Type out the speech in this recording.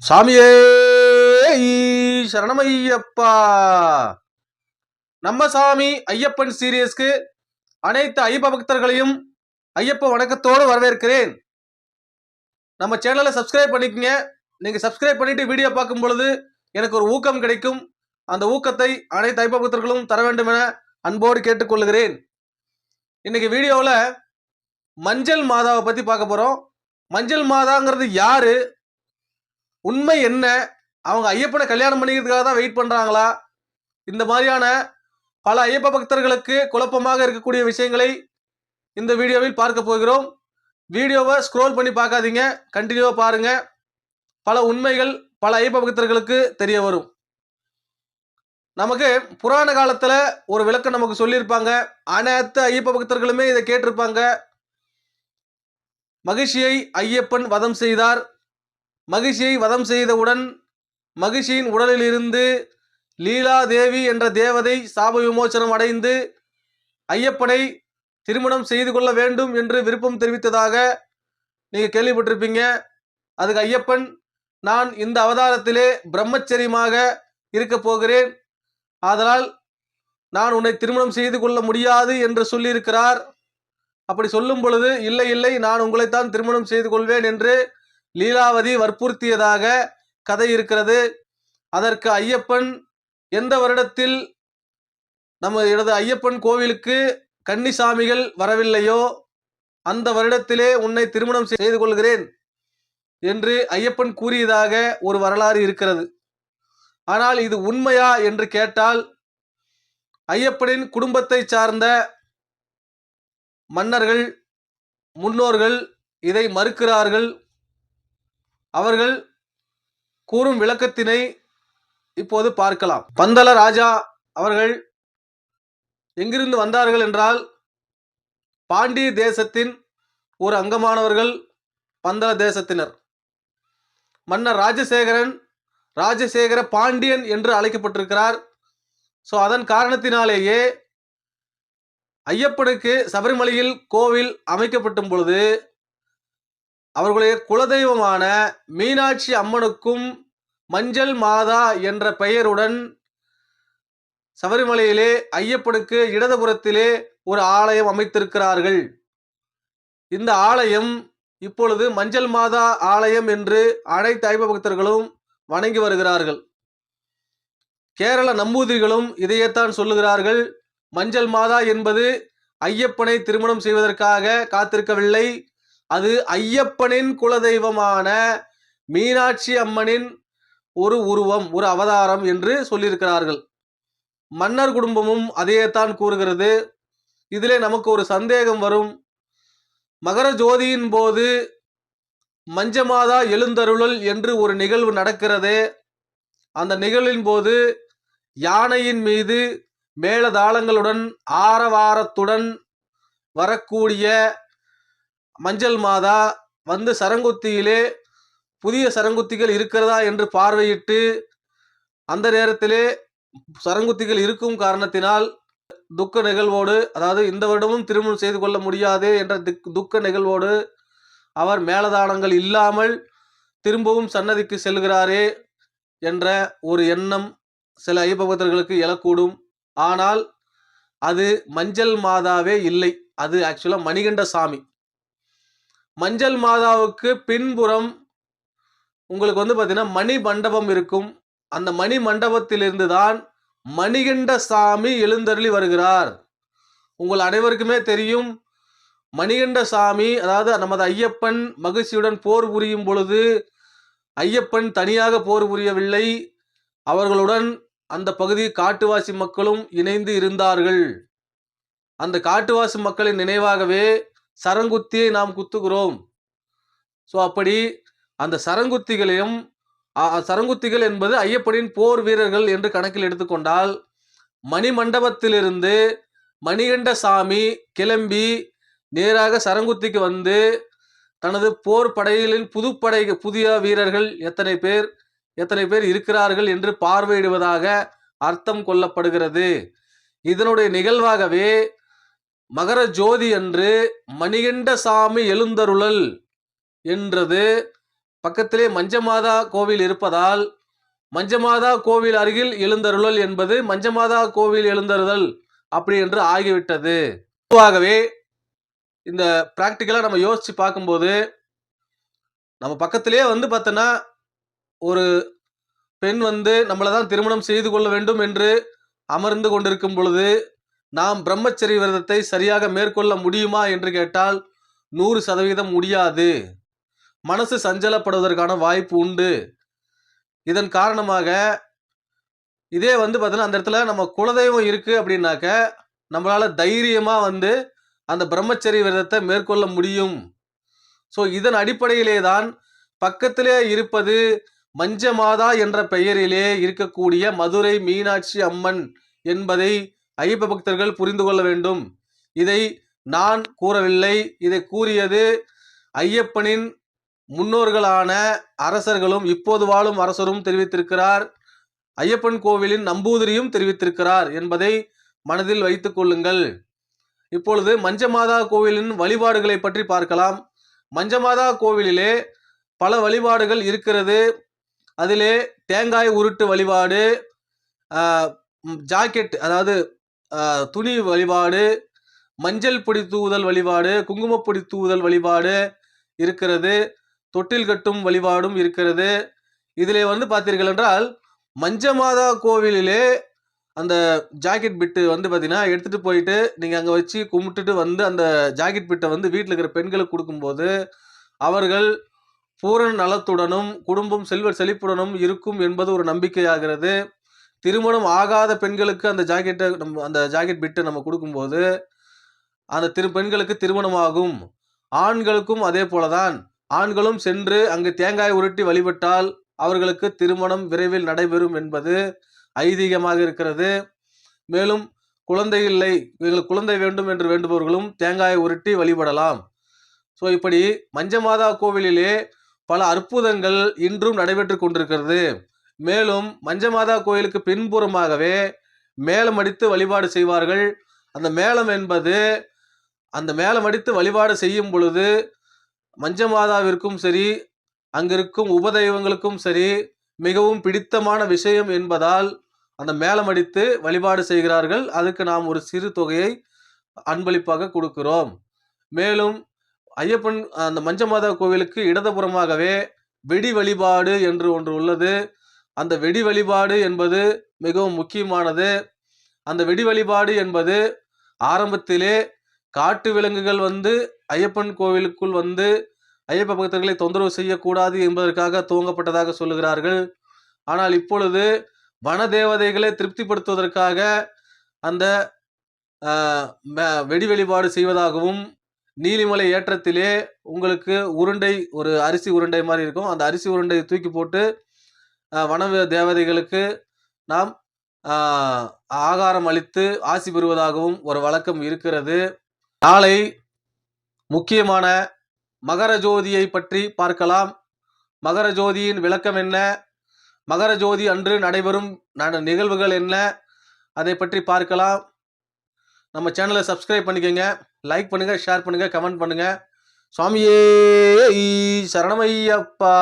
சாமியே சரணமையப்பா. நம்ம சாமி ஐயப்பன் சீரியஸ்க்கு அனைத்து ஐயப்ப பக்தர்களையும் ஐயப்ப வணக்கத்தோடு வரவேற்கிறேன். நம்ம சேனலை சப்ஸ்கிரைப் பண்ணிக்கங்க. நீங்க சப்ஸ்கிரைப் பண்ணிட்டு வீடியோ பார்க்கும் பொழுது எனக்கு ஒரு ஊக்கம் கிடைக்கும். அந்த ஊக்கத்தை அனைத்து ஐயப்ப பக்தர்களும் தர வேண்டும் என அன்போடு கேட்டுக்கொள்கிறேன். இன்னைக்கு வீடியோவில் மஞ்சள் மாதாவை பத்தி பார்க்க போறோம். மஞ்சள் மாதாங்கிறது யாரு, உண்மை என்ன, அவங்க ஐயப்பனை கல்யாணம் பண்ணிக்கிறதுக்காக தான் வெயிட் பண்றாங்களா, இந்த மாதிரியான பல ஐயப்ப பக்தர்களுக்கு குழப்பமாக இருக்கக்கூடிய விஷயங்களை இந்த வீடியோவில் பார்க்க போகிறோம். வீடியோவை ஸ்க்ரோல் பண்ணி பார்க்காதீங்க, கண்டினியூவா பாருங்க. பல உண்மைகள் பல ஐயப்ப பக்தர்களுக்கு தெரிய வரும். நமக்கு புராண காலத்துல ஒரு விளக்கம் நமக்கு சொல்லியிருப்பாங்க. அனைத்து ஐயப்ப பக்தர்களுமே இதை கேட்டிருப்பாங்க. மகிழ்ச்சியை ஐயப்பன் வதம் செய்தார். மகிழ்ச்சியை வதம் செய்தவுடன் மகிழ்ச்சியின் உடலில் இருந்து லீலா தேவி என்ற தேவதை சாப விமோசனம் அடைந்து ஐயப்பனை திருமணம் செய்து கொள்ள வேண்டும் என்று விருப்பம் தெரிவித்ததாக நீங்க கேள்விப்பட்டிருப்பீங்க. அதுக்கு ஐயப்பன், நான் இந்த அவதாரத்திலே பிரம்மச்சரியமாக இருக்க போகிறேன், ஆதலால் நான் உன்னை திருமணம் செய்து கொள்ள முடியாது என்று சொல்லியிருக்கிறார். அப்படி சொல்லும் பொழுது இல்லை இல்லை, நான் உங்களைத்தான் திருமணம் செய்து கொள்வேன் என்று லீலாவதி வற்புறுத்தியதாக கதை இருக்கிறது. அதற்கு ஐயப்பன் எந்த வருடத்தில் நம்ம இடது ஐயப்பன் கோவிலுக்கு கன்னிசாமிகள் வரவில்லையோ அந்த வருடத்திலே உன்னை திருமணம் செய்து கொள்கிறேன் என்று ஐயப்பன் கூறியதாக ஒரு வரலாறு இருக்கிறது. ஆனால் இது உண்மையா என்று கேட்டால், ஐயப்பனின் குடும்பத்தை சார்ந்த மன்னர்கள் முன்னோர்கள் இதை மறுக்கிறார்கள். அவர்கள் கூறும் விளக்கத்தினை இப்போது பார்க்கலாம். பந்தல ராஜா அவர்கள் எங்கிருந்து வந்தார்கள் என்றால், பாண்டிய தேசத்தின் ஒரு அங்கமானவர்கள் பந்தல தேசத்தினர். மன்னர் ராஜசேகர பாண்டியன் என்று அழைக்கப்பட்டிருக்கிறார். ஸோ அதன் காரணத்தினாலேயே ஐயப்பனுக்கு சபரிமலையில் கோவில் அமைக்கப்படும் பொழுது அவர்களுடைய குலதெய்வமான மீனாட்சி அம்மனுக்கும் மஞ்சள் மாதா என்ற பெயருடன் சபரிமலையிலே ஐயப்பனுக்கு இடதுபுறத்திலே ஒரு ஆலயம் அமைத்திருக்கிறார்கள். இந்த ஆலயம் இப்பொழுது மஞ்சள் மாதா ஆலயம் என்று அனைத்து ஐயப்ப பக்தர்களும் வணங்கி வருகிறார்கள். கேரள நம்பூதிரிகளும் இதையத்தான் சொல்லுகிறார்கள். மஞ்சள் மாதா என்பது ஐயப்பனை திருமணம் செய்வதற்காக காத்திருக்கவில்லை, அது ஐயப்பனின் குலதெய்வமான மீனாட்சி அம்மனின் ஒரு உருவம், ஒரு அவதாரம் என்று சொல்லியிருக்கிறார்கள். மன்னர் குடும்பமும் அதையேத்தான் கூறுகிறது. இதிலே நமக்கு ஒரு சந்தேகம் வரும். மகர ஜோதியின் போது மஞ்சமாதா எழுந்தருளல் என்று ஒரு நிகழ்வு நடக்கிறது. அந்த நிகழ்வின் போது யானையின் மீது மேளதாளங்களுடன் ஆரவாரத்துடன் வரக்கூடிய மஞ்சள் மாதா வந்து சரங்குத்தியிலே புதிய சரங்குத்திகள் இருக்கிறதா என்று பார்வையிட்டு, அந்த நேரத்திலே சரங்குத்திகள் இருக்கும் காரணத்தினால் துக்க நிகழ்வோடு, அதாவது இந்த வருடமும் திருமணம் செய்து கொள்ள முடியாது என்ற துக்க நிகழ்வோடு அவர் மேலதாளங்கள் இல்லாமல் திரும்பவும் சன்னதிக்கு செல்கிறாரே என்ற ஒரு எண்ணம் சில ஐயப்ப பக்தர்களுக்கு எழக்கூடும். ஆனால் அது மஞ்சள் மாதாவே இல்லை, அது ஆக்சுவலா மணிகண்ட சாமி. மஞ்சள் மாதாவுக்கு பின்புறம் உங்களுக்கு பார்த்தீங்கன்னா மணி மண்டபம் இருக்கும். அந்த மணி மண்டபத்திலிருந்து தான் மணிகண்ட சாமி எழுந்தருளி வருகிறார். உங்கள் அனைவருக்குமே தெரியும், மணிகண்ட சாமி, அதாவது நமது ஐயப்பன் மகிழ்ச்சியுடன் போர் புரியும் பொழுது ஐயப்பன் தனியாக போர் புரியவில்லை, அவர்களுடன் அந்த பகுதி காட்டுவாசி மக்களும் இணைந்து இருந்தார்கள். அந்த காட்டுவாசி மக்களின் நினைவாகவே சரங்குத்தியை நாம் குத்துகிறோம். ஸோ அப்படி அந்த சரங்குத்திகள் என்பது ஐயப்பனின் போர் வீரர்கள் என்று கணக்கில் எடுத்துக்கொண்டால், மணி மண்டபத்திலிருந்து மணிகண்ட சாமி கிளம்பி நேராக சரங்குத்திக்கு வந்து தனது போர் படைகளின் புதிய வீரர்கள் எத்தனை பேர் இருக்கிறார்கள் என்று பார்வையிடுவதாக அர்த்தம் கொள்ளப்படுகிறது. இதனுடைய நிகழ்வாகவே மகர ஜோதி அன்று மணிகண்ட சாமி எழுந்தருளல் என்றது பக்கத்திலே மஞ்சமாதா கோவில் இருப்பதால் மஞ்சமாதா கோவில் அருகில் எழுந்தருளல் என்பது மஞ்சமாதா கோவில் எழுந்தருதல் அப்படி என்று ஆகிவிட்டது. பொதுவாகவே இந்த பிராக்டிக்கலா நம்ம யோசிச்சு பார்க்கும்போது நம்ம பக்கத்திலேயே பார்த்தோன்னா ஒரு பெண் நம்மளை தான் திருமணம் செய்து கொள்ள வேண்டும் என்று அமர்ந்து கொண்டிருக்கும் பொழுது நாம் பிரம்மச்சரிய விரதத்தை சரியாக மேற்கொள்ள முடியுமா என்று கேட்டால் 100% முடியாது. மனசு சஞ்சலப்படுவதற்கான வாய்ப்பு உண்டு. இதன் காரணமாக இதே பார்த்தோன்னா அந்த இடத்துல நம்ம குலதெய்வம் இருக்கு அப்படின்னாக்க நம்மளால தைரியமா அந்த பிரம்மச்சரிய விரதத்தை மேற்கொள்ள முடியும். ஸோ இதன் அடிப்படையிலே தான் பக்கத்திலே இருப்பது மஞ்சமாதா என்ற பெயரிலே இருக்கக்கூடிய மதுரை மீனாட்சி அம்மன் என்பதை ஐயப்ப பக்தர்கள் புரிந்து கொள்ள வேண்டும். இதை நான் கூறவில்லை, இதை கூறியது ஐயப்பனின் முன்னோர்களான அரசர்களும் இப்போது வாழும் அரசரும் தெரிவித்திருக்கிறார். ஐயப்பன் கோவிலின் நம்பூதிரியும் தெரிவித்திருக்கிறார் என்பதை மனதில் வைத்துக் கொள்ளுங்கள். இப்பொழுது மஞ்சமாதா கோவிலின் வழிபாடுகளை பற்றி பார்க்கலாம். மஞ்சமாதா கோவிலிலே பல வழிபாடுகள் இருக்கிறது. அதிலே தேங்காய் உருட்டு வழிபாடு, ஜாக்கெட் அதாவது துணி வழிபாடு, மஞ்சள் பொடி தூவுதல் வழிபாடு, குங்குமப்பொடி தூவுதல் வழிபாடு இருக்கிறது. தொட்டில் கட்டும் வழிபாடும் இருக்கிறது. இதிலே பார்த்தீர்கள் என்றால் மஞ்சமாதா கோவிலிலே அந்த ஜாக்கெட் பிட்டு பார்த்தீங்கன்னா எடுத்துட்டு போயிட்டு நீங்கள் அங்கே வச்சு கும்பிட்டுட்டு அந்த ஜாக்கெட் பிட்டை வீட்டில் இருக்கிற பெண்களுக்கு கொடுக்கும்போது அவர்கள் பூரண நலத்துடனும் குடும்பம் செல்வ செழிப்புடனும் இருக்கும் என்பது ஒரு நம்பிக்கையாகிறது. திருமணம் ஆகாத பெண்களுக்கு அந்த ஜாக்கெட் பிட்டை நம்ம கொடுக்கும்போது அந்த பெண்களுக்கு திருமணமாகும். ஆண்களுக்கும் அதே போலதான். ஆண்களும் சென்று அங்கு தேங்காய் உருட்டி வழிபட்டால் அவர்களுக்கு திருமணம் விரைவில் நடைபெறும் என்பது ஐதீகமாக இருக்கிறது. மேலும் குழந்தை இல்லை, எங்களுக்கு குழந்தை வேண்டும் என்று வேண்டுபவர்களும் தேங்காய் உருட்டி வழிபடலாம். ஸோ இப்படி மஞ்சமாதா கோவிலிலே பல அற்புதங்கள் இன்றும் நடைபெற்று கொண்டிருக்கிறது. மேலும் மஞ்சமாதா கோயிலுக்கு பின்புறமாகவே மேளம் அடித்து வழிபாடு செய்வார்கள். அந்த மேளம் என்பது அந்த மேளம் அடித்து வழிபாடு செய்யும் பொழுது மஞ்சமாதாவிற்கும் சரி அங்கிருக்கும் உபதெய்வங்களுக்கும் சரி மிகவும் பிடித்தமான விஷயம் என்பதால் அந்த மேளம் அடித்து வழிபாடு செய்கிறார்கள். அதுக்கு நாம் ஒரு சிறு தொகையை அன்பளிப்பாக கொடுக்கிறோம். மேலும் ஐயப்பன் அந்த மஞ்சமாதா கோவிலுக்கு இடதுபுறமாகவே வெடி வழிபாடு என்று ஒன்று உள்ளது. அந்த வெடி வழிபாடு என்பது மிகவும் முக்கியமானது. அந்த வெடி வழிபாடு என்பது ஆரம்பத்திலே காட்டு விலங்குகள் ஐயப்பன் கோவிலுக்குள் ஐயப்ப பக்தர்களை தொந்தரவு செய்யக்கூடாது என்பதற்காக துவங்கப்பட்டதாக சொல்லுகிறார்கள். ஆனால் இப்பொழுது வன தேவதைகளை திருப்திப்படுத்துவதற்காக அந்த வெடி வழிபாடு செய்வதாகவும், நீலிமலை ஏற்றத்திலே உங்களுக்கு உருண்டை, ஒரு அரிசி உருண்டை மாதிரி இருக்கும், அந்த அரிசி உருண்டையை தூக்கி போட்டு வன தேவதைகளுக்கு நாம் ஆகாரம் அளித்து ஆசி பெறுவதாகவும் ஒரு வழக்கம் இருக்கிறது. நாளை முக்கியமான மகர ஜோதியை பற்றி பார்க்கலாம். மகர ஜோதியின் விளக்கம் என்ன, மகர ஜோதி அன்று நடைபெறும் நிகழ்வுகள் என்ன, அதை பற்றி பார்க்கலாம். நம்ம சேனலை சப்ஸ்கிரைப் பண்ணிக்கோங்க, லைக் பண்ணுங்க, ஷேர் பண்ணுங்க, கமெண்ட் பண்ணுங்க. சுவாமியே சரணமையப்பா.